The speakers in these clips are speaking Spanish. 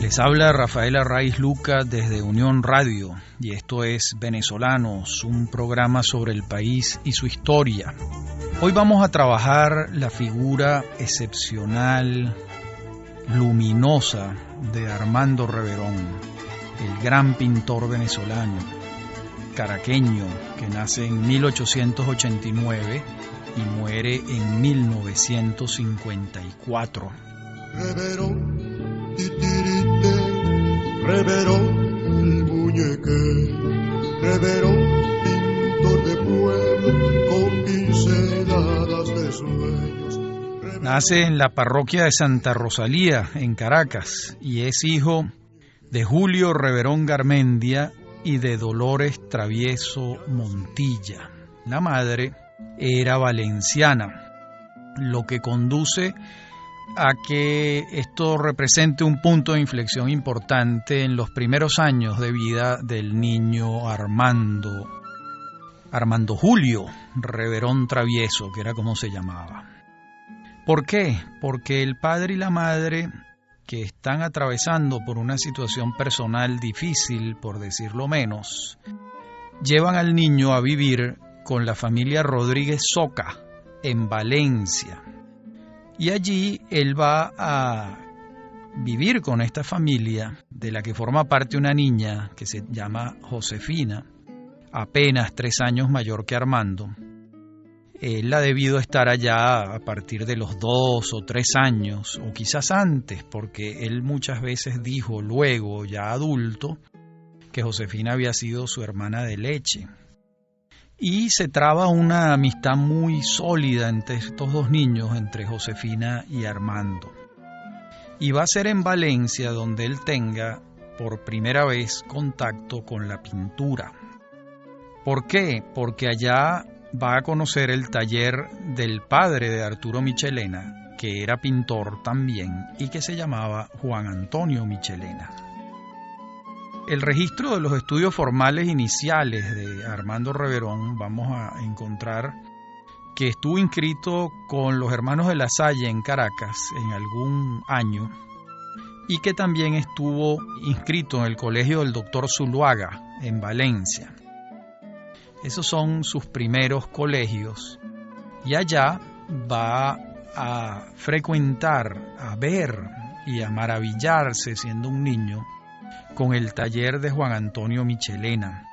Les habla Rafael Arraiz Luca desde Unión Radio y esto es Venezolanos, un programa sobre el país y su historia. Hoy vamos a trabajar la figura excepcional, luminosa de Armando Reverón, el gran pintor venezolano, caraqueño, que nace en 1889 y muere en 1954. Reverón, titirite, Reverón, el muñeque, Reverón, pintor de pueblo, con pinceladas de sueños. Nace en la parroquia de Santa Rosalía, en Caracas, y es hijo de Julio Reverón Garmendia y de Dolores Travieso Montilla. La madre era valenciana, lo que conduce a que esto represente un punto de inflexión importante en los primeros años de vida del niño Armando Julio Reverón Travieso, que era como se llamaba. ¿Por qué? Porque el padre y la madre, que están atravesando por una situación personal difícil, por decirlo menos, llevan al niño a vivir con la familia Rodríguez Soca en Valencia. Y allí él va a vivir con esta familia, de la que forma parte una niña que se llama Josefina, apenas 3 años mayor que Armando. Él ha debido estar allá a partir de los 2 o 3 años, o quizás antes, porque él muchas veces dijo luego, ya adulto, que Josefina había sido su hermana de leche. Y se traba una amistad muy sólida entre estos dos niños, entre Josefina y Armando. Y va a ser en Valencia donde él tenga por primera vez contacto con la pintura. ¿Por qué? Porque allá va a conocer el taller del padre de Arturo Michelena, que era pintor también y que se llamaba Juan Antonio Michelena. El registro de los estudios formales iniciales de Armando Reverón, vamos a encontrar que estuvo inscrito con los hermanos de La Salle en Caracas en algún año y que también estuvo inscrito en el colegio del doctor Zuluaga en Valencia. Esos son sus primeros colegios y allá va a frecuentar, a ver y a maravillarse siendo un niño con el taller de Juan Antonio Michelena.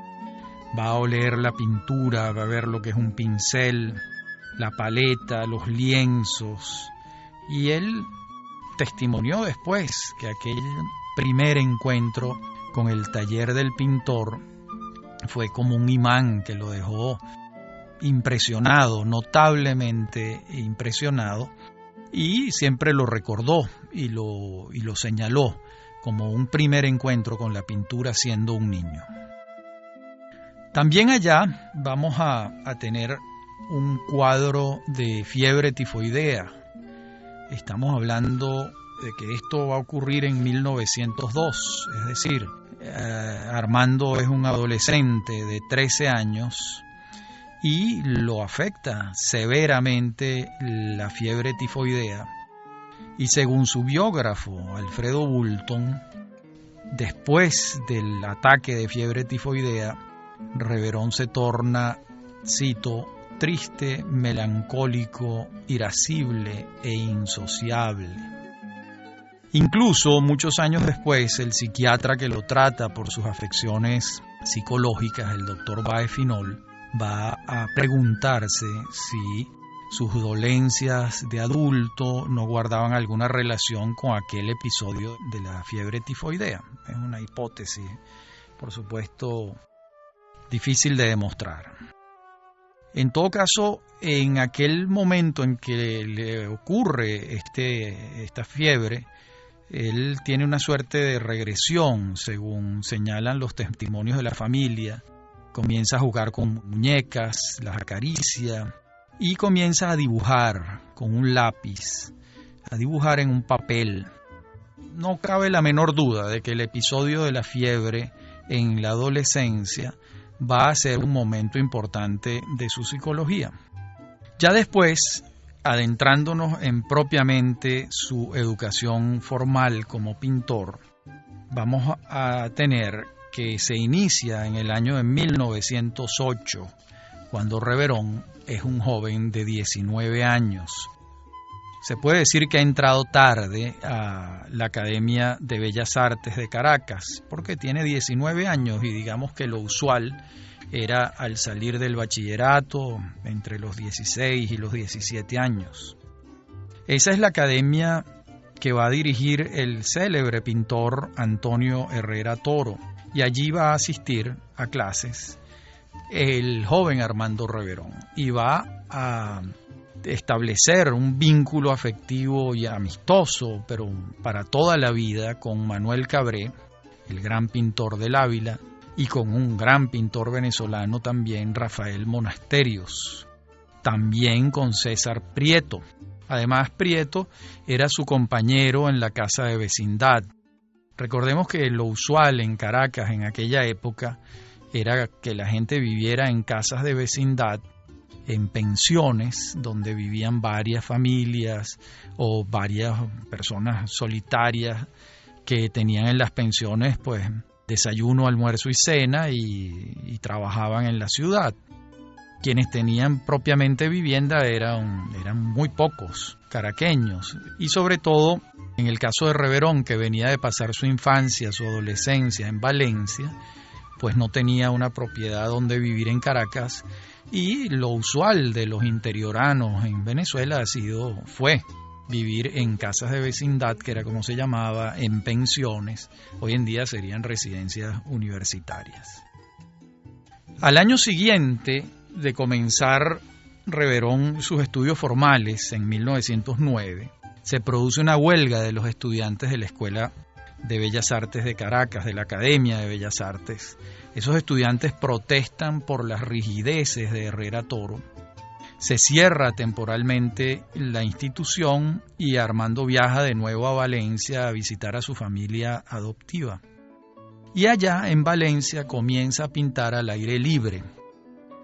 Va a oler la pintura, va a ver lo que es un pincel, la paleta, los lienzos, y él testimonió después que aquel primer encuentro con el taller del pintor fue como un imán que lo dejó impresionado, notablemente impresionado, y siempre lo recordó y lo señaló como un primer encuentro con la pintura siendo un niño. También allá vamos a tener un cuadro de fiebre tifoidea. Estamos hablando de que esto va a ocurrir en 1902, es decir, Armando es un adolescente de 13 años y lo afecta severamente la fiebre tifoidea. Y según su biógrafo, Alfredo Bulton, después del ataque de fiebre tifoidea, Reverón se torna, cito, triste, melancólico, irascible e insociable. Incluso muchos años después, el psiquiatra que lo trata por sus afecciones psicológicas, el doctor Báez Finol, va a preguntarse si sus dolencias de adulto no guardaban alguna relación con aquel episodio de la fiebre tifoidea. Es una hipótesis, por supuesto, difícil de demostrar. En todo caso, en aquel momento en que le ocurre esta fiebre, él tiene una suerte de regresión, según señalan los testimonios de la familia. Comienza a jugar con muñecas, las acaricia y comienza a dibujar con un lápiz, a dibujar en un papel. No cabe la menor duda de que el episodio de la fiebre en la adolescencia va a ser un momento importante de su psicología. Ya después, adentrándonos en propiamente su educación formal como pintor, vamos a tener que se inicia en el año de 1908, cuando Reverón es un joven de 19 años. Se puede decir que ha entrado tarde a la Academia de Bellas Artes de Caracas, porque tiene 19 años y digamos que lo usual era al salir del bachillerato entre los 16 y los 17 años. Esa es la academia que va a dirigir el célebre pintor Antonio Herrera Toro, y allí va a asistir a clases el joven Armando Reverón y va a establecer un vínculo afectivo y amistoso, pero para toda la vida, con Manuel Cabré, el gran pintor del Ávila, y con un gran pintor venezolano también, Rafael Monasterios, también con César Prieto. Además, Prieto era su compañero en la casa de vecindad. Recordemos que lo usual en Caracas en aquella época era que la gente viviera en casas de vecindad, en pensiones donde vivían varias familias o varias personas solitarias que tenían en las pensiones pues desayuno, almuerzo y cena y trabajaban en la ciudad. Quienes tenían propiamente vivienda eran muy pocos caraqueños, y sobre todo en el caso de Reverón, que venía de pasar su infancia, su adolescencia en Valencia, pues no tenía una propiedad donde vivir en Caracas, y lo usual de los interioranos en Venezuela fue vivir en casas de vecindad, que era como se llamaba, en pensiones. Hoy en día serían residencias universitarias. Al año siguiente de comenzar Reverón sus estudios formales, en 1909, se produce una huelga de los estudiantes de la Escuela de Bellas Artes de Caracas, de la Academia de Bellas Artes. Esos estudiantes protestan por las rigideces de Herrera Toro. Se cierra temporalmente la institución y Armando viaja de nuevo a Valencia a visitar a su familia adoptiva. Y allá en Valencia comienza a pintar al aire libre.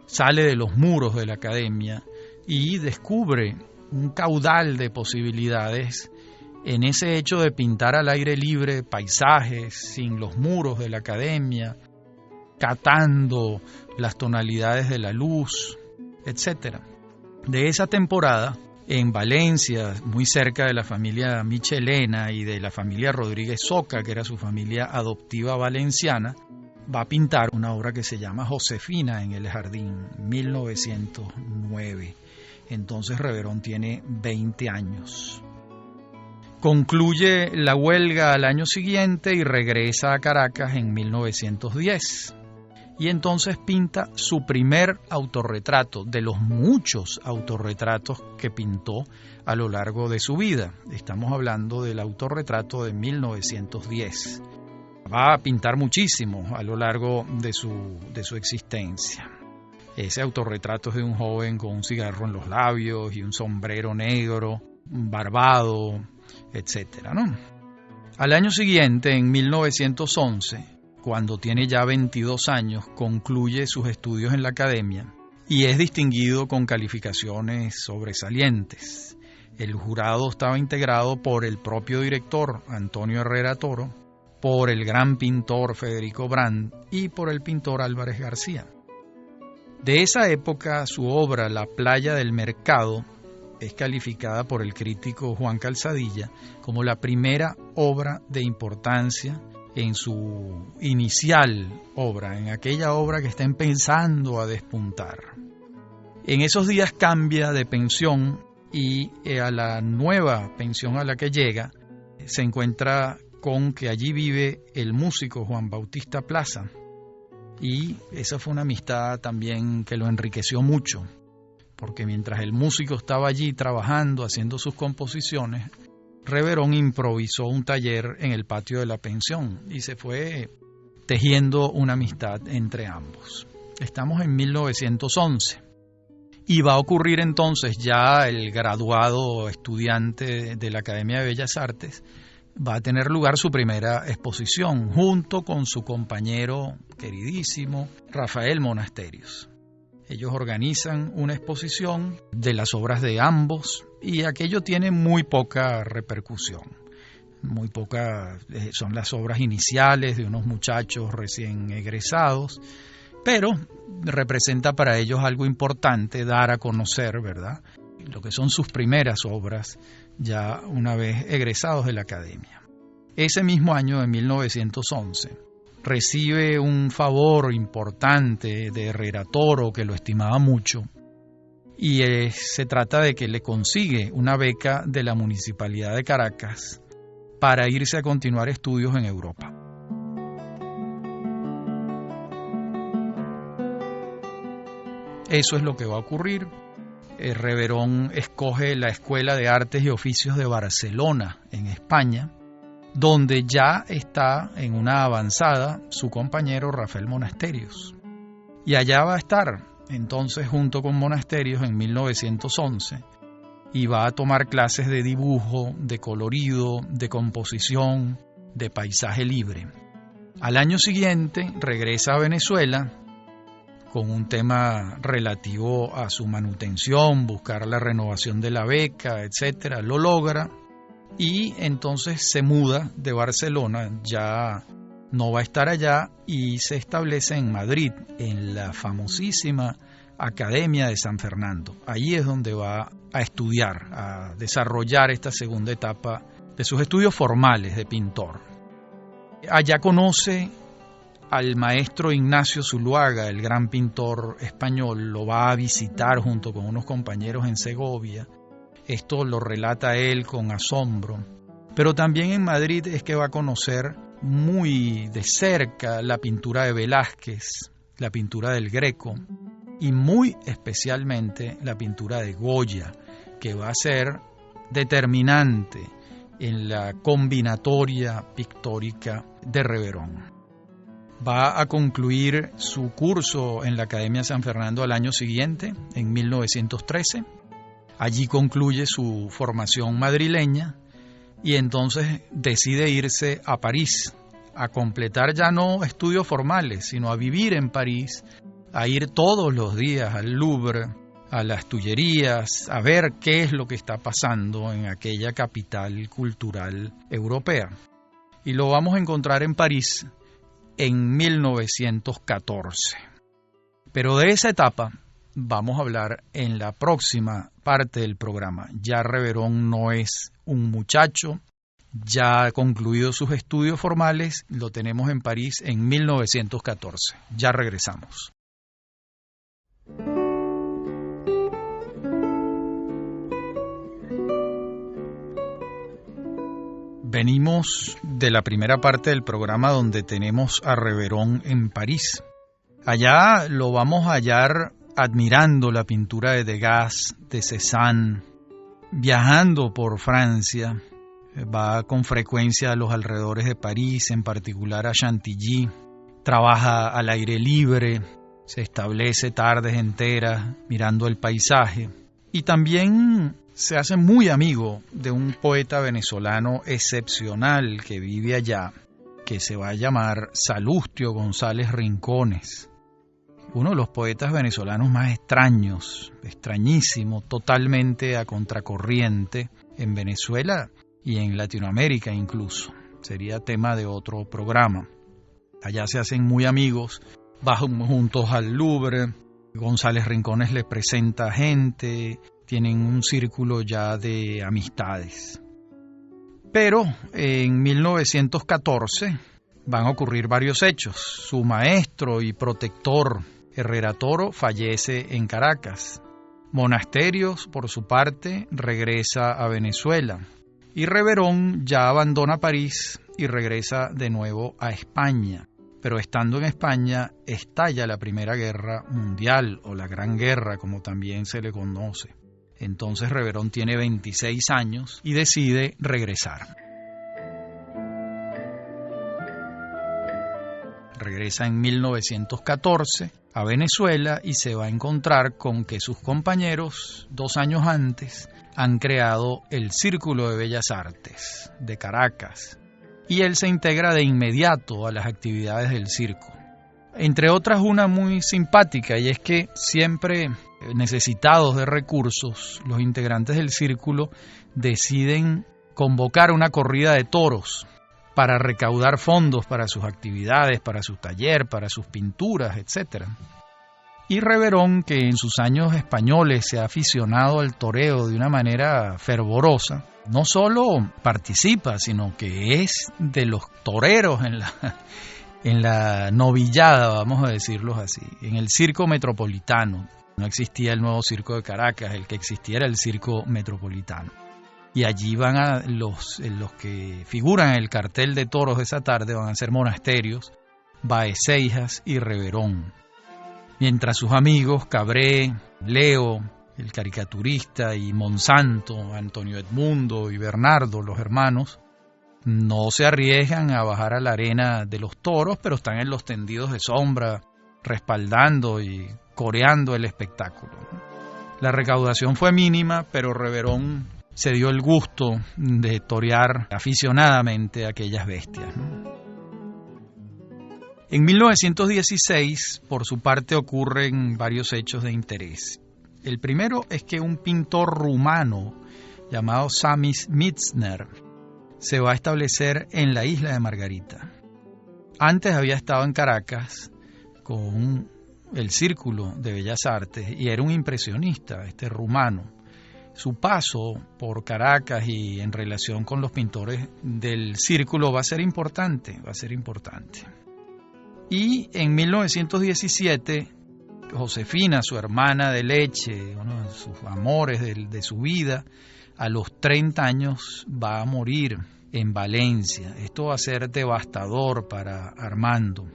Sale de los muros de la academia y descubre un caudal de posibilidades en ese hecho de pintar al aire libre paisajes sin los muros de la academia, catando las tonalidades de la luz, etc. De esa temporada, en Valencia, muy cerca de la familia Michelena y de la familia Rodríguez Soca, que era su familia adoptiva valenciana, va a pintar una obra que se llama Josefina en el Jardín, 1909. Entonces Reverón tiene 20 años. Concluye la huelga al año siguiente y regresa a Caracas en 1910. Y entonces pinta su primer autorretrato, de los muchos autorretratos que pintó a lo largo de su vida. Estamos hablando del autorretrato de 1910. Va a pintar muchísimo a lo largo de su existencia. Ese autorretrato es de un joven con un cigarro en los labios y un sombrero negro, barbado, etcétera, ¿no? Al año siguiente, en 1911, cuando tiene ya 22 años, concluye sus estudios en la academia y es distinguido con calificaciones sobresalientes. El jurado estaba integrado por el propio director, Antonio Herrera Toro, por el gran pintor Federico Brand y por el pintor Álvarez García. De esa época, su obra La playa del mercado es calificada por el crítico Juan Calzadilla como la primera obra de importancia en su inicial obra, en aquella obra que está empezando a despuntar. En esos días cambia de pensión y a la nueva pensión a la que llega se encuentra con que allí vive el músico Juan Bautista Plaza, y esa fue una amistad también que lo enriqueció mucho, porque mientras el músico estaba allí trabajando, haciendo sus composiciones, Reverón improvisó un taller en el patio de la pensión y se fue tejiendo una amistad entre ambos. Estamos en 1911 y va a ocurrir entonces ya el graduado estudiante de la Academia de Bellas Artes. Va a tener lugar su primera exposición junto con su compañero queridísimo Rafael Monasterios. Ellos organizan una exposición de las obras de ambos y aquello tiene muy poca repercusión. muy pocas, son las obras iniciales de unos muchachos recién egresados, pero representa para ellos algo importante, dar a conocer, ¿verdad?, lo que son sus primeras obras ya una vez egresados de la academia. Ese mismo año de 1911 recibe un favor importante de Herrera Toro, que lo estimaba mucho, y se trata de que le consigue una beca de la Municipalidad de Caracas para irse a continuar estudios en Europa. Eso es lo que va a ocurrir. Reverón escoge la Escuela de Artes y Oficios de Barcelona, en España, donde ya está en una avanzada su compañero Rafael Monasterios. Y allá va a estar entonces junto con Monasterios en 1911 y va a tomar clases de dibujo, de colorido, de composición, de paisaje libre. Al año siguiente regresa a Venezuela con un tema relativo a su manutención, buscar la renovación de la beca, etcétera. Lo logra y entonces se muda de Barcelona, ya no va a estar allá, y se establece en Madrid, en la famosísima Academia de San Fernando. Ahí es donde va a estudiar, a desarrollar esta segunda etapa de sus estudios formales de pintor. Allá conoce al maestro Ignacio Zuluaga, el gran pintor español. Lo va a visitar junto con unos compañeros en Segovia. Esto lo relata él con asombro. Pero también en Madrid es que va a conocer muy de cerca la pintura de Velázquez, la pintura del Greco y muy especialmente la pintura de Goya, que va a ser determinante en la combinatoria pictórica de Reverón. Va a concluir su curso en la Academia San Fernando al año siguiente, en 1913. Allí concluye su formación madrileña y entonces decide irse a París, a completar ya no estudios formales, sino a vivir en París, a ir todos los días al Louvre, a las Tullerías, a ver qué es lo que está pasando en aquella capital cultural europea. Y lo vamos a encontrar en París en 1914. Pero de esa etapa vamos a hablar en la próxima parte del programa. Ya Reverón no es un muchacho, ya ha concluido sus estudios formales, lo tenemos en París en 1914. Ya regresamos. Venimos de la primera parte del programa donde tenemos a Reverón en París. Allá lo vamos a hallar admirando la pintura de Degas, de Cézanne, viajando por Francia. Va con frecuencia a los alrededores de París, en particular a Chantilly. Trabaja al aire libre, se establece tardes enteras mirando el paisaje. Y también se hace muy amigo de un poeta venezolano excepcional que vive allá, que se va a llamar Salustio González Rincones. Uno de los poetas venezolanos más extraños, extrañísimo, totalmente a contracorriente en Venezuela y en Latinoamérica incluso. Sería tema de otro programa. Allá se hacen muy amigos, bajan juntos al Louvre, González Rincones le presenta gente, tienen un círculo ya de amistades. Pero en 1914 van a ocurrir varios hechos. Su maestro y protector, Herrera Toro, fallece en Caracas. Monasterios, por su parte, regresa a Venezuela. Y Reverón ya abandona París y regresa de nuevo a España. Pero estando en España, estalla la Primera Guerra Mundial, o la Gran Guerra, como también se le conoce. Entonces Reverón tiene 26 años y decide regresar. Regresa en 1914 a Venezuela y se va a encontrar con que sus compañeros, 2 años antes, han creado el Círculo de Bellas Artes de Caracas y él se integra de inmediato a las actividades del circo. Entre otras, una muy simpática, y es que siempre necesitados de recursos, los integrantes del círculo deciden convocar una corrida de toros para recaudar fondos para sus actividades, para su taller, para sus pinturas, etc. Y Reverón, que en sus años españoles se ha aficionado al toreo de una manera fervorosa, no solo participa, sino que es de los toreros en la novillada, vamos a decirlo así, en el circo metropolitano. No existía el nuevo circo de Caracas, el que existía era el circo metropolitano. Y allí van los que figuran en el cartel de toros de esa tarde, van a ser Monasterios, Baeseijas y Reverón. Mientras sus amigos Cabré, Leo, el caricaturista, y Monsanto, Antonio Edmundo y Bernardo, los hermanos, no se arriesgan a bajar a la arena de los toros, pero están en los tendidos de sombra, respaldando y coreando el espectáculo. La recaudación fue mínima, pero Reverón se dio el gusto de torear aficionadamente a aquellas bestias, ¿no? En 1916, por su parte, ocurren varios hechos de interés. El primero es que un pintor rumano llamado Samis Mitzner se va a establecer en la isla de Margarita. Antes había estado en Caracas con el Círculo de Bellas Artes y era un impresionista, rumano. Su paso por Caracas y en relación con los pintores del Círculo va a ser importante. Y en 1917, Josefina, su hermana de leche, uno de sus amores de su vida, a los 30 años va a morir en Valencia. Esto va a ser devastador para Armando.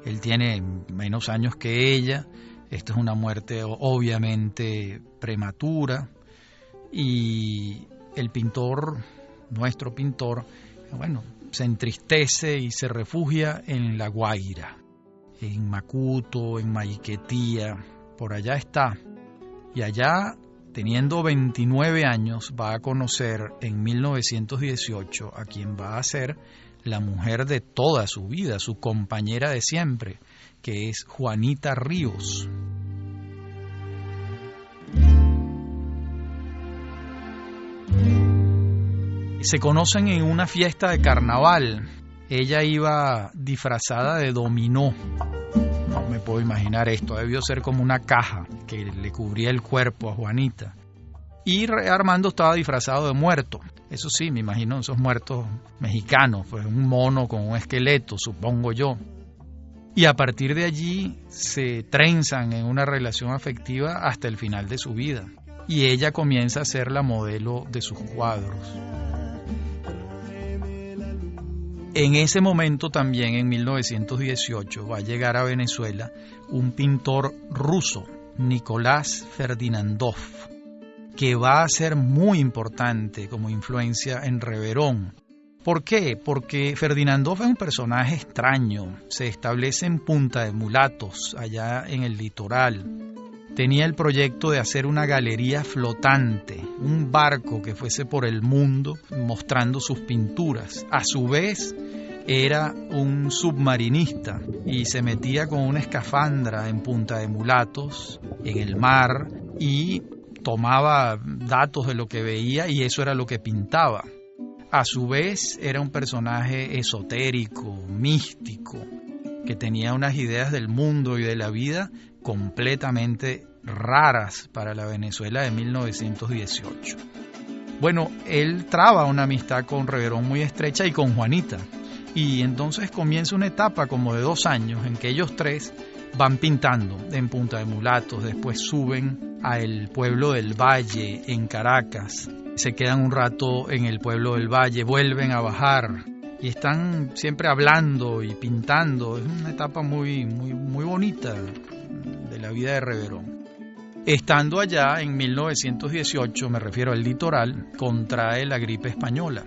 Él tiene menos años que ella. Esto es una muerte obviamente prematura. Y el pintor, nuestro pintor, se entristece y se refugia en La Guaira, en Macuto, en Maiquetía, por allá está. Y allá, teniendo 29 años, va a conocer en 1918 a quien va a ser la mujer de toda su vida, su compañera de siempre, que es Juanita Ríos. Se conocen en una fiesta de carnaval. Ella iba disfrazada de dominó. No me puedo imaginar esto. Debió ser como una caja que le cubría el cuerpo a Juanita. Y Armando estaba disfrazado de muerto. Eso sí, me imagino esos muertos mexicanos, pues un mono con un esqueleto, supongo yo. Y a partir de allí se trenzan en una relación afectiva hasta el final de su vida. Y ella comienza a ser la modelo de sus cuadros. En ese momento también, en 1918, va a llegar a Venezuela un pintor ruso, Nicolás Ferdinandov, que va a ser muy importante como influencia en Reverón. ¿Por qué? Porque Ferdinandov es un personaje extraño, se establece en Punta de Mulatos, allá en el litoral. Tenía el proyecto de hacer una galería flotante, un barco que fuese por el mundo mostrando sus pinturas. A su vez, era un submarinista y se metía con una escafandra en Punta de Mulatos, en el mar, y tomaba datos de lo que veía y eso era lo que pintaba. A su vez, era un personaje esotérico, místico, que tenía unas ideas del mundo y de la vida completamente raras para la Venezuela de 1918. Bueno, él traba una amistad con Reverón muy estrecha y con Juanita, y entonces comienza una etapa como de 2 años en que ellos tres van pintando en Punta de Mulatos, después suben al pueblo del Valle en Caracas, se quedan un rato en el pueblo del Valle, vuelven a bajar y están siempre hablando y pintando. Es una etapa muy bonita de la vida de Reverón. Estando allá en 1918, me refiero al litoral, contrae la gripe española.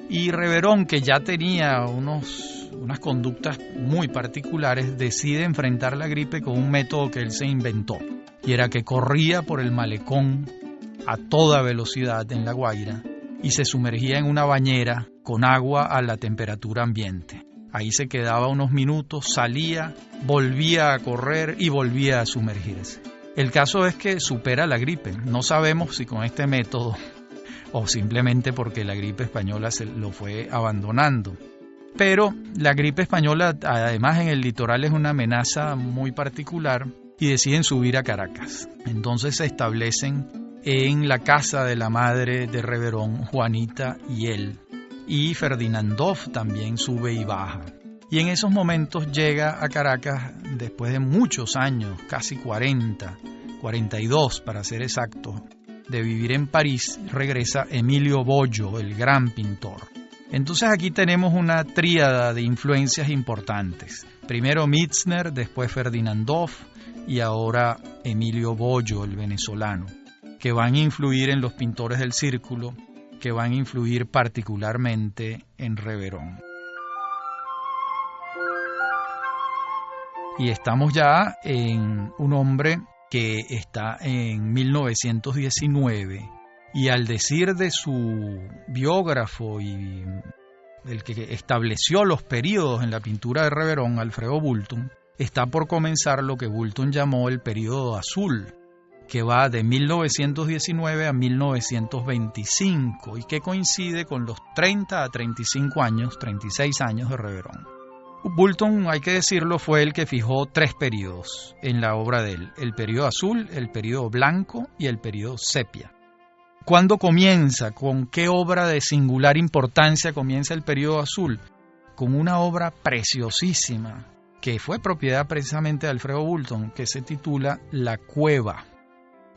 Y Reverón, que ya tenía unas conductas muy particulares, decide enfrentar la gripe con un método que él se inventó. Y era que corría por el malecón a toda velocidad en La Guaira y se sumergía en una bañera con agua a la temperatura ambiente. Ahí se quedaba unos minutos, salía, volvía a correr y volvía a sumergirse. El caso es que supera la gripe. No sabemos si con este método o simplemente porque la gripe española se lo fue abandonando. Pero la gripe española, además en el litoral, es una amenaza muy particular y deciden subir a Caracas. Entonces se establecen en la casa de la madre de Reverón, Juanita y él. Y Ferdinandov también sube y baja. Y en esos momentos llega a Caracas, después de muchos años, casi 40, 42 para ser exactos, de vivir en París, regresa Emilio Bollo, el gran pintor. Entonces aquí tenemos una tríada de influencias importantes. Primero Mizner, después Ferdinandov y ahora Emilio Bollo, el venezolano, que van a influir en los pintores del círculo, que van a influir particularmente en Reverón. Y estamos ya en un hombre que está en 1919 y al decir de su biógrafo y el que estableció los períodos en la pintura de Reverón, Alfredo Boulton, está por comenzar lo que Boulton llamó el período azul, que va de 1919 a 1925 y que coincide con los 30 a 35 años, 36 años de Reverón. Boulton, hay que decirlo, fue el que fijó 3 períodos en la obra de él: el período azul, el período blanco y el período sepia. ¿Cuándo comienza? ¿Con qué obra de singular importancia comienza el período azul? Con una obra preciosísima que fue propiedad precisamente de Alfredo Boulton, que se titula La Cueva.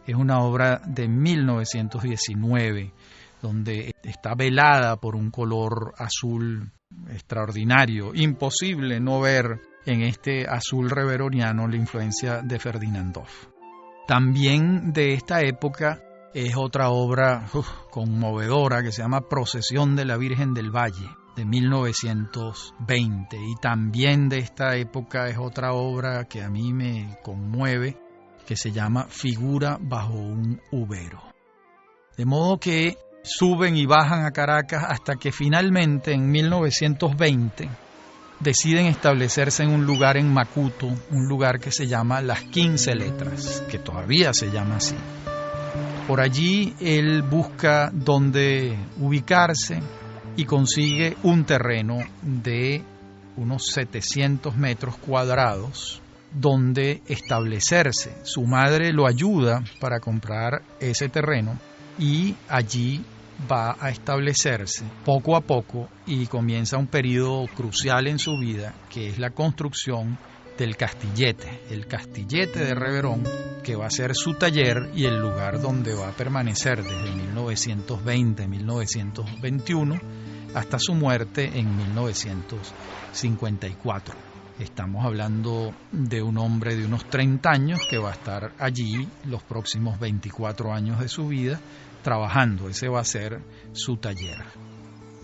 Es una obra de 1919, donde está velada por un color azul extraordinario. Imposible no ver en este azul reveroniano la influencia de Ferdinandov. También de esta época es otra obra conmovedora que se llama Procesión de la Virgen del Valle, de 1920. Y también de esta época es otra obra que a mí me conmueve, que se llama Figura bajo un ubero. De modo que suben y bajan a Caracas hasta que finalmente en 1920 deciden establecerse en un lugar en Macuto, un lugar que se llama Las 15 Letras, que todavía se llama así. Por allí él busca dónde ubicarse y consigue un terreno de unos 700 metros cuadrados donde establecerse. Su madre lo ayuda para comprar ese terreno y allí va a establecerse poco a poco y comienza un periodo crucial en su vida, que es la construcción del Castillete, el Castillete de Reverón, que va a ser su taller y el lugar donde va a permanecer desde 1920-1921 hasta su muerte en 1954. Estamos hablando de un hombre de unos 30 años que va a estar allí los próximos 24 años de su vida trabajando. Ese va a ser su taller.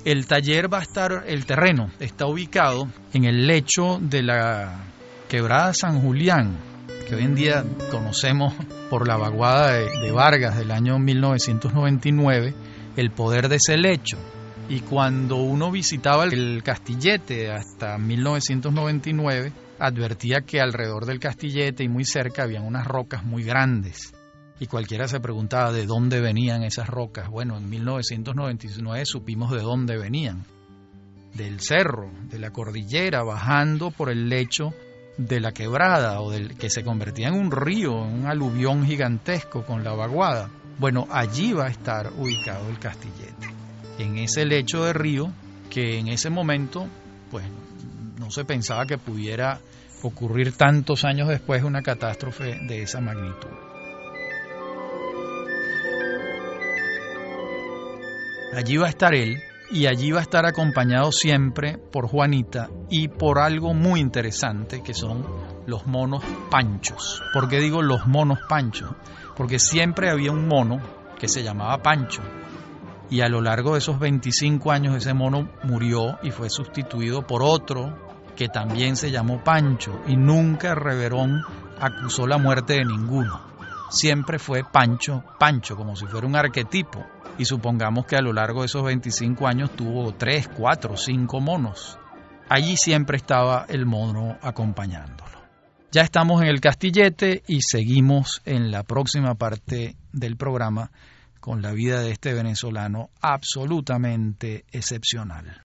El terreno está ubicado en el lecho de la Quebrada San Julián, que hoy en día conocemos por la vaguada de Vargas del año 1999, el poder de ese lecho. Y cuando uno visitaba el Castillete hasta 1999, advertía que alrededor del Castillete y muy cerca habían unas rocas muy grandes. Y cualquiera se preguntaba de dónde venían esas rocas. Bueno, en 1999 supimos de dónde venían. Del cerro, de la cordillera, bajando por el lecho de la quebrada, o del que se convertía en un río, en un aluvión gigantesco con la vaguada. Bueno, allí va a estar ubicado el Castillete, en ese lecho de río que en ese momento pues no se pensaba que pudiera ocurrir tantos años después una catástrofe de esa magnitud. Allí va a estar él, y allí va a estar acompañado siempre por Juanita y por algo muy interesante que son los monos Panchos. ¿Por qué digo los monos Panchos? Porque siempre había un mono que se llamaba Pancho, y a lo largo de esos 25 años ese mono murió y fue sustituido por otro que también se llamó Pancho, y nunca Reverón acusó la muerte de ninguno. Siempre fue Pancho, Pancho, como si fuera un arquetipo. Y supongamos que a lo largo de esos 25 años tuvo 3, 4, 5 monos. Allí siempre estaba el mono acompañándolo. Ya estamos en el Castillete y seguimos en la próxima parte del programa con la vida de este venezolano absolutamente excepcional.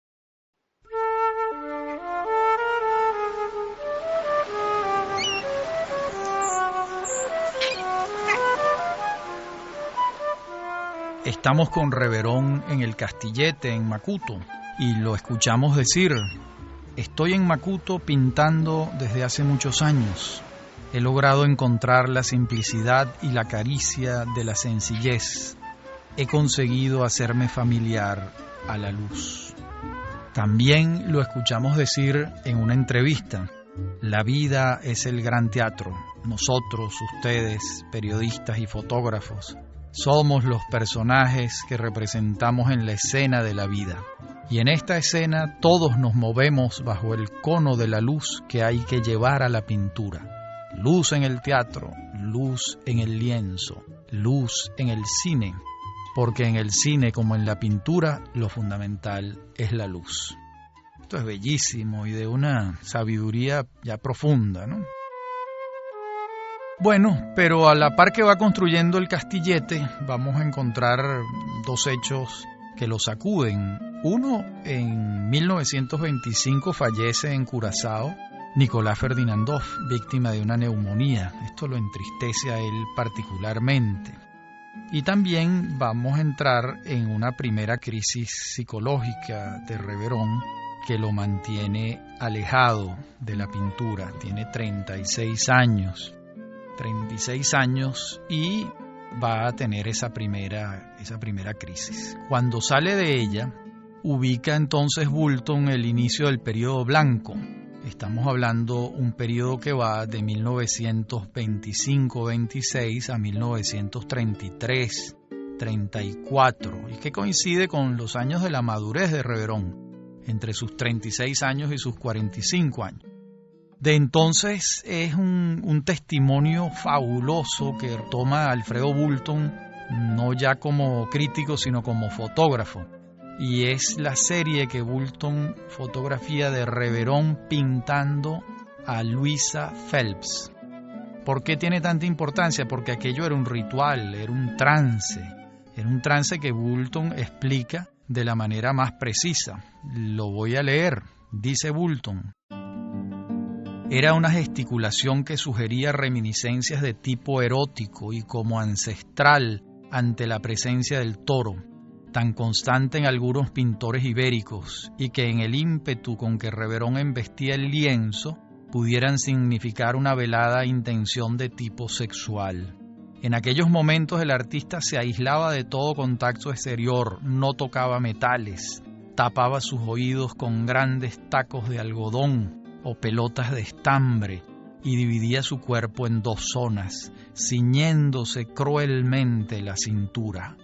Estamos con Reverón en el Castillete, en Macuto, y lo escuchamos decir: estoy en Macuto pintando desde hace muchos años. He logrado encontrar la simplicidad y la caricia de la sencillez. He conseguido hacerme familiar a la luz. También lo escuchamos decir en una entrevista: la vida es el gran teatro. Nosotros, ustedes, periodistas y fotógrafos, somos los personajes que representamos en la escena de la vida. Y en esta escena todos nos movemos bajo el cono de la luz que hay que llevar a la pintura. Luz en el teatro, luz en el lienzo, luz en el cine, porque en el cine como en la pintura lo fundamental es la luz. Esto es bellísimo y de una sabiduría ya profunda, ¿no? Bueno, pero a la par que va construyendo el Castillete, vamos a encontrar dos hechos que lo sacuden. Uno, en 1925 fallece en Curazao Nicolás Ferdinandov, víctima de una neumonía. Esto lo entristece a él particularmente. Y también vamos a entrar en una primera crisis psicológica de Reverón que lo mantiene alejado de la pintura. Tiene 36 años y va a tener esa primera crisis. Cuando sale de ella, ubica entonces Boulton el inicio del periodo blanco. Estamos hablando un periodo que va de 1925-26 a 1933-34 y que coincide con los años de la madurez de Reverón, entre sus 36 años y sus 45 años. De entonces es un testimonio fabuloso que toma Alfredo Boulton, no ya como crítico, sino como fotógrafo. Y es la serie que Boulton fotografía de Reverón pintando a Luisa Phelps. ¿Por qué tiene tanta importancia? Porque aquello era un ritual, era un trance que Boulton explica de la manera más precisa. Lo voy a leer, dice Boulton. Era una gesticulación que sugería reminiscencias de tipo erótico y como ancestral ante la presencia del toro, tan constante en algunos pintores ibéricos, y que en el ímpetu con que Reverón embestía el lienzo pudieran significar una velada intención de tipo sexual. En aquellos momentos el artista se aislaba de todo contacto exterior, no tocaba metales, tapaba sus oídos con grandes tacos de algodón o pelotas de estambre y dividía su cuerpo en dos zonas, ciñéndose cruelmente la cintura.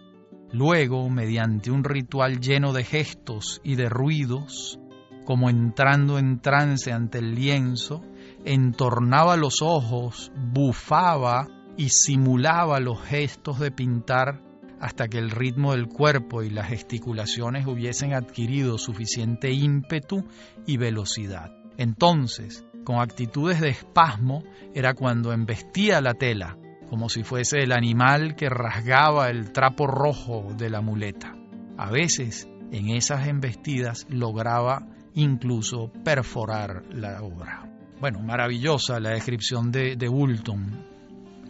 Luego, mediante un ritual lleno de gestos y de ruidos, como entrando en trance ante el lienzo, entornaba los ojos, bufaba y simulaba los gestos de pintar hasta que el ritmo del cuerpo y las gesticulaciones hubiesen adquirido suficiente ímpetu y velocidad. Entonces, con actitudes de espasmo, era cuando embestía la tela, como si fuese el animal que rasgaba el trapo rojo de la muleta. A veces, en esas embestidas, lograba incluso perforar la obra. Bueno, maravillosa la descripción de Boulton,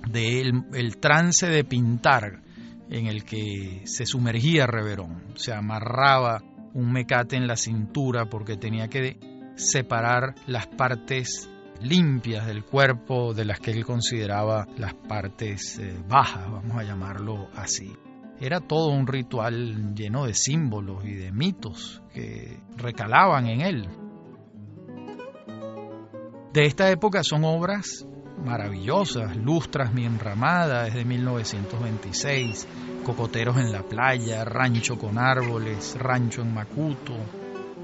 del trance de pintar en el que se sumergía Reverón. Se amarraba un mecate en la cintura porque tenía que separar las partes limpias del cuerpo de las que él consideraba las partes bajas, vamos a llamarlo así. Era todo un ritual lleno de símbolos y de mitos que recalaban en él. De esta época son obras maravillosas: Lustras mi enramada, es de 1926, Cocoteros en la playa, Rancho con árboles, Rancho en Macuto,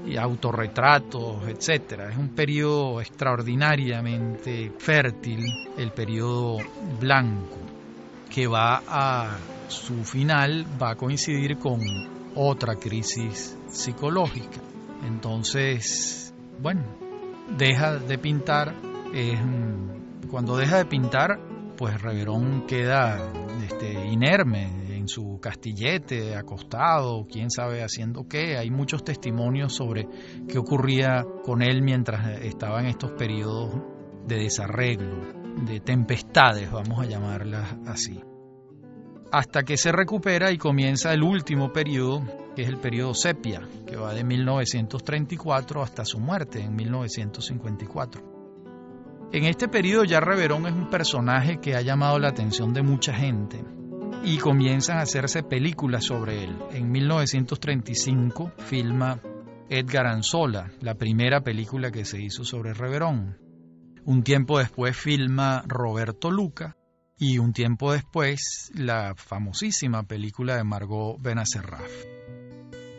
y autorretratos, etc. Es un periodo extraordinariamente fértil, el periodo blanco, que va a su final, va a coincidir con otra crisis psicológica. Entonces, bueno, deja de pintar. Cuando deja de pintar, pues Reverón queda inerme en su castillete, acostado, quién sabe haciendo qué. Hay muchos testimonios sobre qué ocurría con él mientras estaba en estos periodos de desarreglo, de tempestades, vamos a llamarlas así. Hasta que se recupera y comienza el último periodo, que es el periodo sepia, que va de 1934 hasta su muerte en 1954. En este periodo ya Reverón es un personaje que ha llamado la atención de mucha gente y comienzan a hacerse películas sobre él. En 1935 filma Edgar Anzola, la primera película que se hizo sobre Reverón. Un tiempo después filma Roberto Luca y un tiempo después la famosísima película de Margot Benacerraf.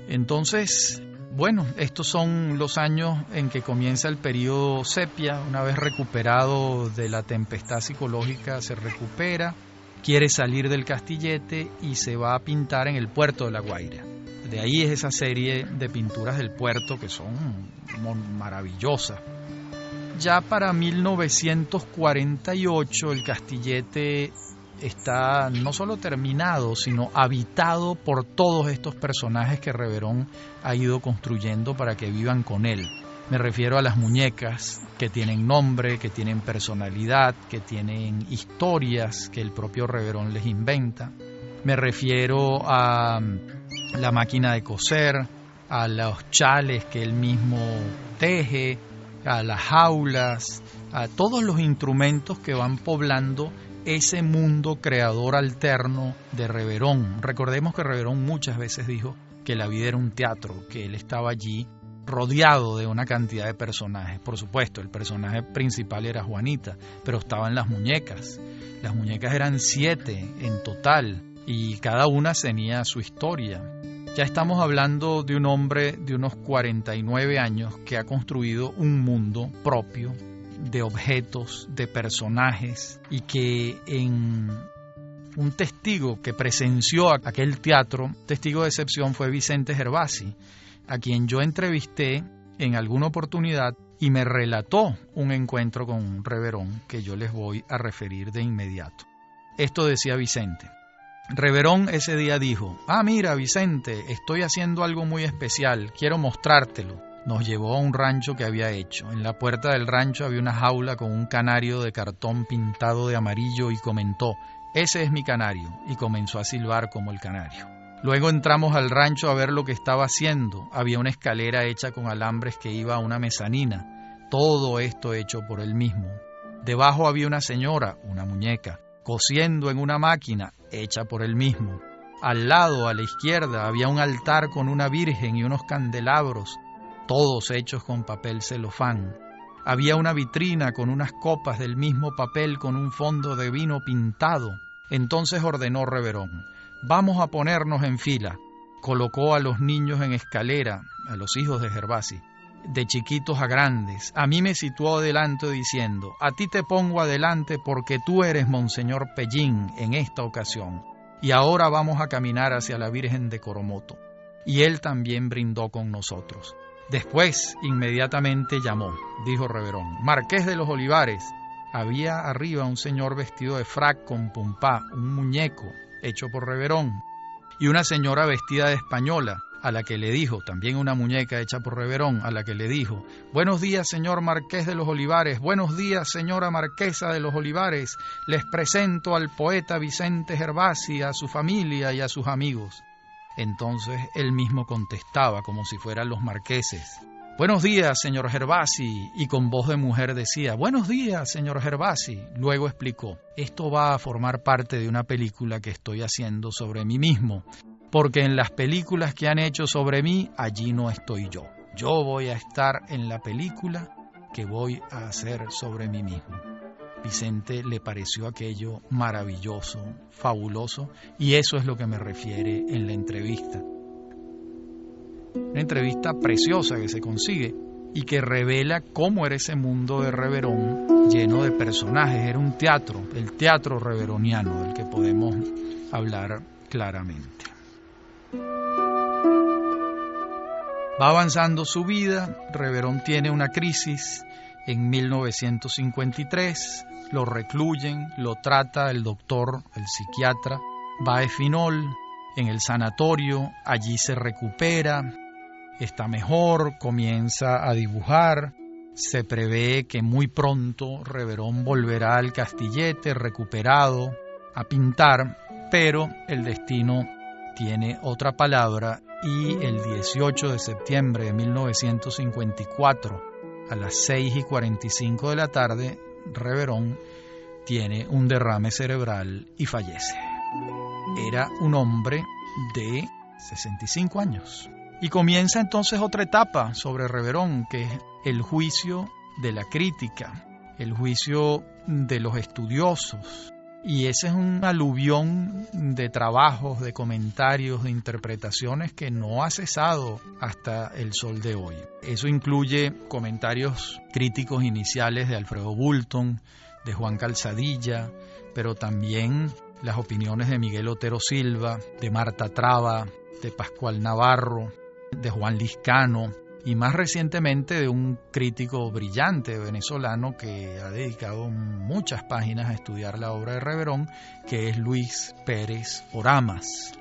Entonces, bueno, estos son los años en que comienza el periodo sepia. Una vez recuperado de la tempestad psicológica, se recupera, quiere salir del castillete y se va a pintar en el puerto de La Guaira. De ahí es esa serie de pinturas del puerto que son maravillosas. Ya para 1948 el castillete está no solo terminado, sino habitado por todos estos personajes que Reverón ha ido construyendo para que vivan con él. Me refiero a las muñecas que tienen nombre, que tienen personalidad, que tienen historias que el propio Reverón les inventa. Me refiero a la máquina de coser, a los chales que él mismo teje, a las jaulas, a todos los instrumentos que van poblando ese mundo creador alterno de Reverón. Recordemos que Reverón muchas veces dijo que la vida era un teatro, que él estaba allí rodeado de una cantidad de personajes. Por supuesto, el personaje principal era Juanita, pero estaban las muñecas. Las muñecas eran 7 en total y cada una tenía su historia. Ya estamos hablando de un hombre de unos 49 años que ha construido un mundo propio de objetos, de personajes, y que en un testigo que presenció aquel teatro, testigo de excepción, fue Vicente Gervasi, a quien yo entrevisté en alguna oportunidad y me relató un encuentro con Reverón que yo les voy a referir de inmediato. Esto decía Vicente. Reverón ese día dijo: mira Vicente, estoy haciendo algo muy especial, quiero mostrártelo. Nos llevó a un rancho que había hecho. En la puerta del rancho había una jaula con un canario de cartón pintado de amarillo y comentó: ese es mi canario, y comenzó a silbar como el canario. Luego entramos al rancho a ver lo que estaba haciendo. Había una escalera hecha con alambres que iba a una mezanina, todo esto hecho por él mismo. Debajo había una señora, una muñeca, cosiendo en una máquina hecha por él mismo. Al lado, a la izquierda, había un altar con una virgen y unos candelabros, todos hechos con papel celofán. Había una vitrina con unas copas del mismo papel con un fondo de vino pintado. Entonces ordenó Reverón: vamos a ponernos en fila. Colocó a los niños en escalera, a los hijos de Gervasi, de chiquitos a grandes. A mí me situó adelante diciendo: a ti te pongo adelante porque tú eres Monseñor Pellín en esta ocasión. Y ahora vamos a caminar hacia la Virgen de Coromoto. Y él también brindó con nosotros. Después, inmediatamente llamó, dijo Reverón: Marqués de los Olivares. Había arriba un señor vestido de frac con pumpá, un muñeco hecho por Reverón, y una señora vestida de española, a la que le dijo, también una muñeca hecha por Reverón, a la que le dijo: buenos días, señor Marqués de los Olivares, buenos días, señora Marquesa de los Olivares, les presento al poeta Vicente Gervasi, a su familia y a sus amigos. Entonces él mismo contestaba, como si fueran los marqueses: buenos días, señor Gervasi, y con voz de mujer decía: buenos días, señor Gervasi. Luego explicó: esto va a formar parte de una película que estoy haciendo sobre mí mismo, porque en las películas que han hecho sobre mí, allí no estoy yo. Yo voy a estar en la película que voy a hacer sobre mí mismo. Vicente le pareció aquello maravilloso, fabuloso, y eso es lo que me refiere en la entrevista. Una entrevista preciosa que se consigue y que revela cómo era ese mundo de Reverón lleno de personajes. Era un teatro, el teatro reveroniano, del que podemos hablar claramente. Va avanzando su vida. Reverón tiene una crisis en 1953, lo recluyen, lo trata el doctor, el psiquiatra, va a Espinol, en el sanatorio, allí se recupera, está mejor, comienza a dibujar. Se prevé que muy pronto Reverón volverá al Castillete recuperado a pintar, pero el destino tiene otra palabra y el 18 de septiembre de 1954, a las 6:45 de la tarde, Reverón tiene un derrame cerebral y fallece. Era un hombre de 65 años. Y comienza entonces otra etapa sobre Reverón, que es el juicio de la crítica, el juicio de los estudiosos. Y ese es un aluvión de trabajos, de comentarios, de interpretaciones que no ha cesado hasta el sol de hoy. Eso incluye comentarios críticos iniciales de Alfredo Bulton, de Juan Calzadilla, pero también las opiniones de Miguel Otero Silva, de Marta Traba, de Pascual Navarro, de Juan Liscano, y más recientemente de un crítico brillante venezolano que ha dedicado muchas páginas a estudiar la obra de Reverón, que es Luis Pérez Oramas.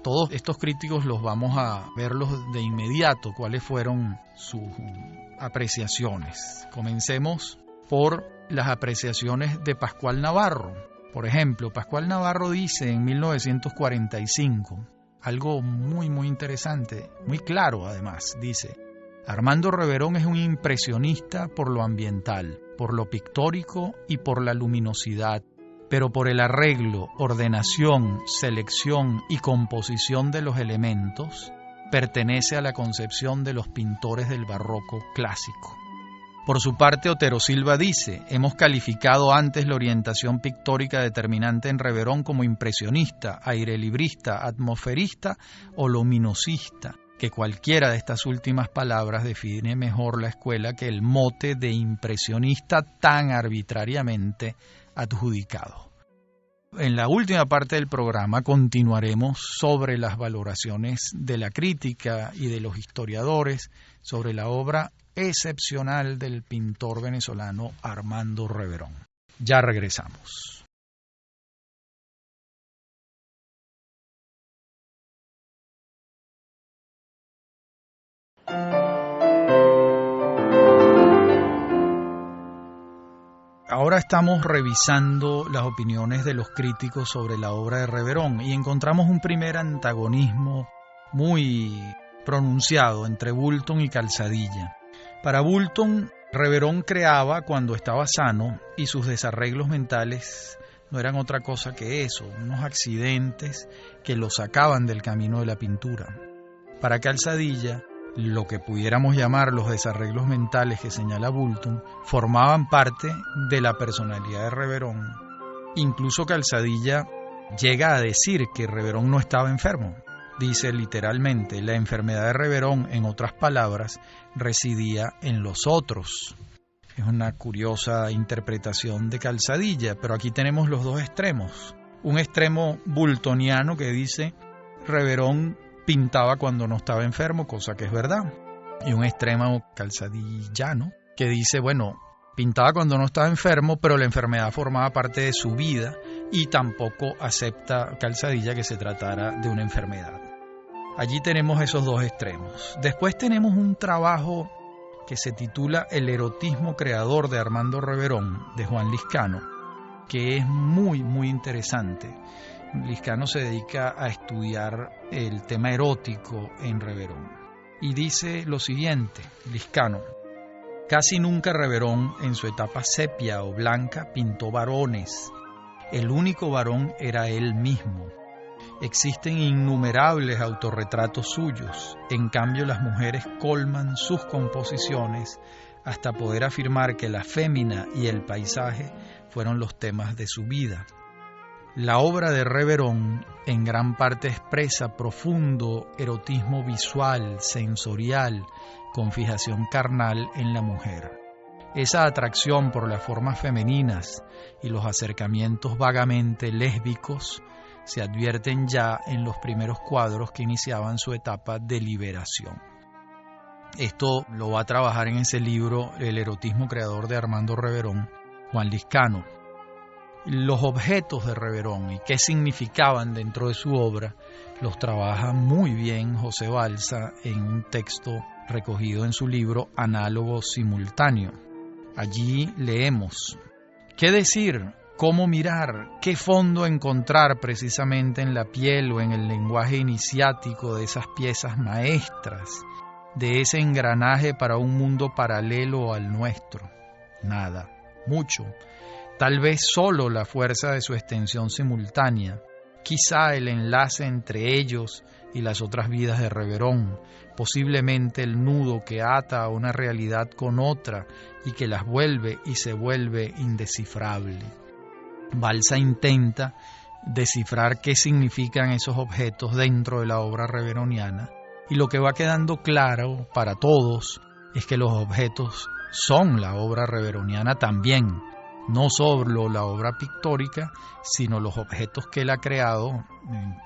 Todos estos críticos los vamos a verlos de inmediato, cuáles fueron sus apreciaciones. Comencemos por las apreciaciones de Pascual Navarro. Por ejemplo, Pascual Navarro dice en 1945, algo muy interesante, muy claro además, dice: Armando Reverón es un impresionista por lo ambiental, por lo pictórico y por la luminosidad, pero por el arreglo, ordenación, selección y composición de los elementos, pertenece a la concepción de los pintores del barroco clásico. Por su parte, Otero Silva dice: hemos calificado antes la orientación pictórica determinante en Reverón como impresionista, airelibrista, atmosferista o luminosista, que cualquiera de estas últimas palabras define mejor la escuela que el mote de impresionista tan arbitrariamente adjudicado. En la última parte del programa continuaremos sobre las valoraciones de la crítica y de los historiadores sobre la obra excepcional del pintor venezolano Armando Reverón. Ya regresamos. Ahora estamos revisando las opiniones de los críticos sobre la obra de Reverón y encontramos un primer antagonismo muy pronunciado entre Bulton y Calzadilla. Para Bulton, Reverón creaba cuando estaba sano y sus desarreglos mentales no eran otra cosa que eso, unos accidentes que lo sacaban del camino de la pintura. Para Calzadilla, lo que pudiéramos llamar los desarreglos mentales que señala Bulton formaban parte de la personalidad de Reverón. Incluso Calzadilla llega a decir que Reverón no estaba enfermo. Dice literalmente: la enfermedad de Reverón, en otras palabras, residía en los otros. Es una curiosa interpretación de Calzadilla, pero aquí tenemos los dos extremos. Un extremo bultoniano que dice: Reverón pintaba cuando no estaba enfermo, cosa que es verdad. Y un extremo calzadillano que dice: bueno, pintaba cuando no estaba enfermo, pero la enfermedad formaba parte de su vida y tampoco acepta Calzadilla que se tratara de una enfermedad. Allí tenemos esos dos extremos. Después tenemos un trabajo que se titula El erotismo creador de Armando Reverón, de Juan Liscano, que es muy interesante. Liscano se dedica a estudiar el tema erótico en Reverón. Y dice lo siguiente, Liscano: casi nunca Reverón, en su etapa sepia o blanca, pintó varones. El único varón era él mismo. Existen innumerables autorretratos suyos. En cambio, las mujeres colman sus composiciones hasta poder afirmar que la fémina y el paisaje fueron los temas de su vida. La obra de Reverón en gran parte expresa profundo erotismo visual, sensorial, con fijación carnal en la mujer. Esa atracción por las formas femeninas y los acercamientos vagamente lésbicos se advierten ya en los primeros cuadros que iniciaban su etapa de liberación. Esto lo va a trabajar en ese libro El erotismo creador de Armando Reverón, Juan Liscano. Los objetos de Reverón y qué significaban dentro de su obra los trabaja muy bien José Balsa en un texto recogido en su libro Análogo Simultáneo. Allí leemos: ¿qué decir? ¿Cómo mirar? ¿Qué fondo encontrar precisamente en la piel o en el lenguaje iniciático de esas piezas maestras, de ese engranaje para un mundo paralelo al nuestro? Nada, mucho. Tal vez solo la fuerza de su extensión simultánea, quizá el enlace entre ellos y las otras vidas de Reverón, posiblemente el nudo que ata a una realidad con otra y que las vuelve y se vuelve indescifrable. Balsa intenta descifrar qué significan esos objetos dentro de la obra reveroniana, y lo que va quedando claro para todos es que los objetos son la obra reveroniana también, no solo la obra pictórica, sino los objetos que él ha creado,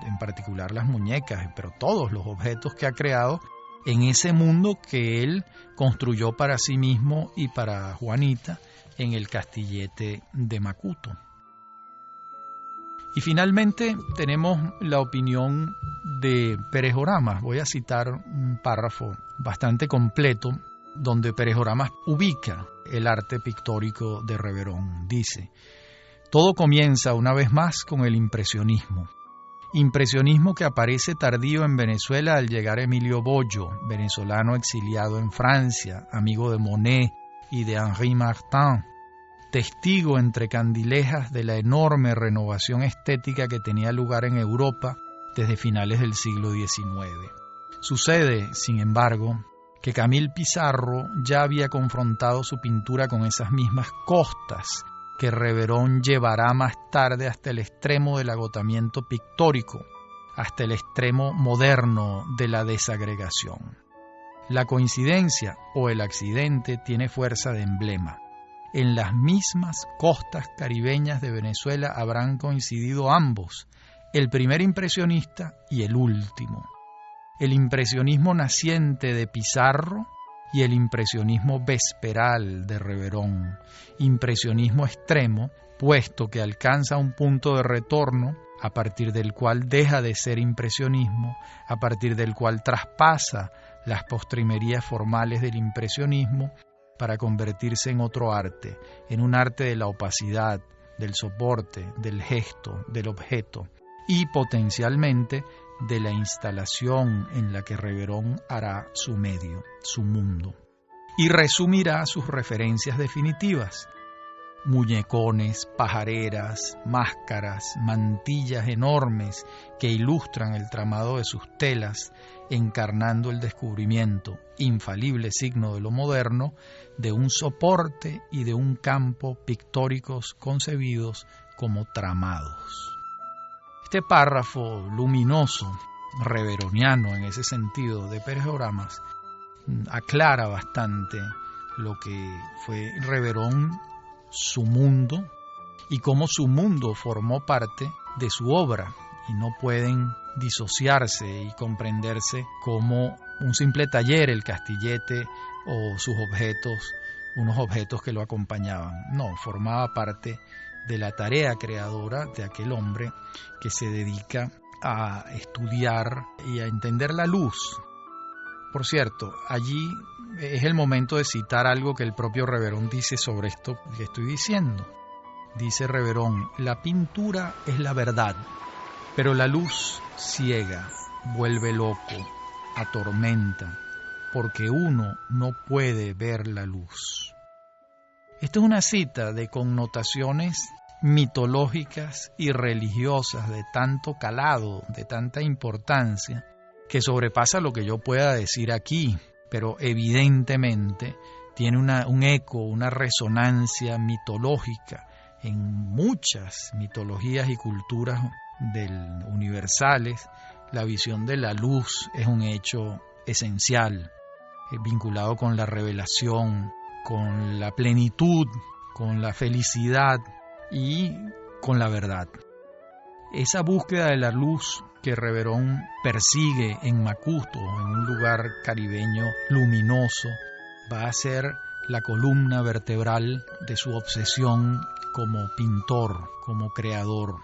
en particular las muñecas, pero todos los objetos que ha creado en ese mundo que él construyó para sí mismo y para Juanita en el Castillete de Macuto. Y finalmente tenemos la opinión de Pérez Oramas. Voy a citar un párrafo bastante completo donde Pérez Oramas ubica el arte pictórico de Reverón. Dice: todo comienza una vez más con el impresionismo. Impresionismo que aparece tardío en Venezuela al llegar Emilio Bollo, venezolano exiliado en Francia, amigo de Monet y de Henri Martin, testigo entre candilejas de la enorme renovación estética que tenía lugar en Europa desde finales del siglo XIX. Sucede, sin embargo, que Camille Pissarro ya había confrontado su pintura con esas mismas costas que Reverón llevará más tarde hasta el extremo del agotamiento pictórico, hasta el extremo moderno de la desagregación. La coincidencia o el accidente tiene fuerza de emblema. En las mismas costas caribeñas de Venezuela habrán coincidido ambos, el primer impresionista y el último. El impresionismo naciente de Pissarro y el impresionismo vesperal de Reverón, impresionismo extremo, puesto que alcanza un punto de retorno a partir del cual deja de ser impresionismo, a partir del cual traspasa las postrimerías formales del impresionismo para convertirse en otro arte, en un arte de la opacidad, del soporte, del gesto, del objeto y potencialmente de la instalación en la que Reverón hará su medio, su mundo, y resumirá sus referencias definitivas: muñecones, pajareras, máscaras, mantillas enormes que ilustran el tramado de sus telas, encarnando el descubrimiento, infalible signo de lo moderno, de un soporte y de un campo pictóricos concebidos como tramados. Este párrafo luminoso, reveroniano en ese sentido, de Pérez Oramas, aclara bastante lo que fue Reverón, su mundo, y cómo su mundo formó parte de su obra, y no pueden disociarse y comprenderse como un simple taller, el Castillete o sus objetos, unos objetos que lo acompañaban. No, formaba parte de la tarea creadora de aquel hombre que se dedica a estudiar y a entender la luz. Por cierto, allí es el momento de citar algo que el propio Reverón dice sobre esto que estoy diciendo. Dice Reverón: la pintura es la verdad, pero la luz ciega, vuelve loco, atormenta, porque uno no puede ver la luz. Esta es una cita de connotaciones mitológicas y religiosas de tanto calado, de tanta importancia, que sobrepasa lo que yo pueda decir aquí, pero evidentemente tiene un eco, una resonancia mitológica en muchas mitologías y culturas universales. La visión de la luz es un hecho esencial, vinculado con la revelación, con la plenitud, con la felicidad y con la verdad. Esa búsqueda de la luz que Reverón persigue en Macuto, en un lugar caribeño luminoso, va a ser la columna vertebral de su obsesión como pintor, como creador.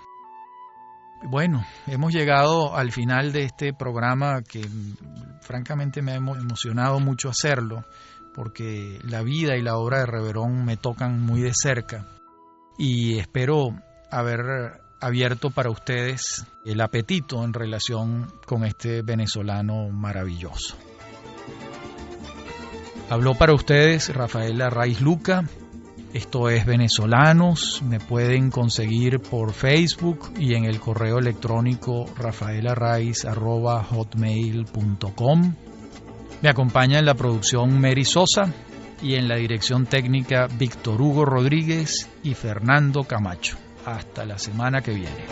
Bueno, hemos llegado al final de este programa que francamente me ha emocionado mucho hacerlo, porque la vida y la obra de Reverón me tocan muy de cerca y espero haber abierto para ustedes el apetito en relación con este venezolano maravilloso. Habló para ustedes Rafael Arraiz Luca. Esto es Venezolanos. Me pueden conseguir por Facebook y en el correo electrónico rafaelarraiz@hotmail.com. Me acompaña en la producción Mary Sosa y en la dirección técnica Víctor Hugo Rodríguez y Fernando Camacho. Hasta la semana que viene.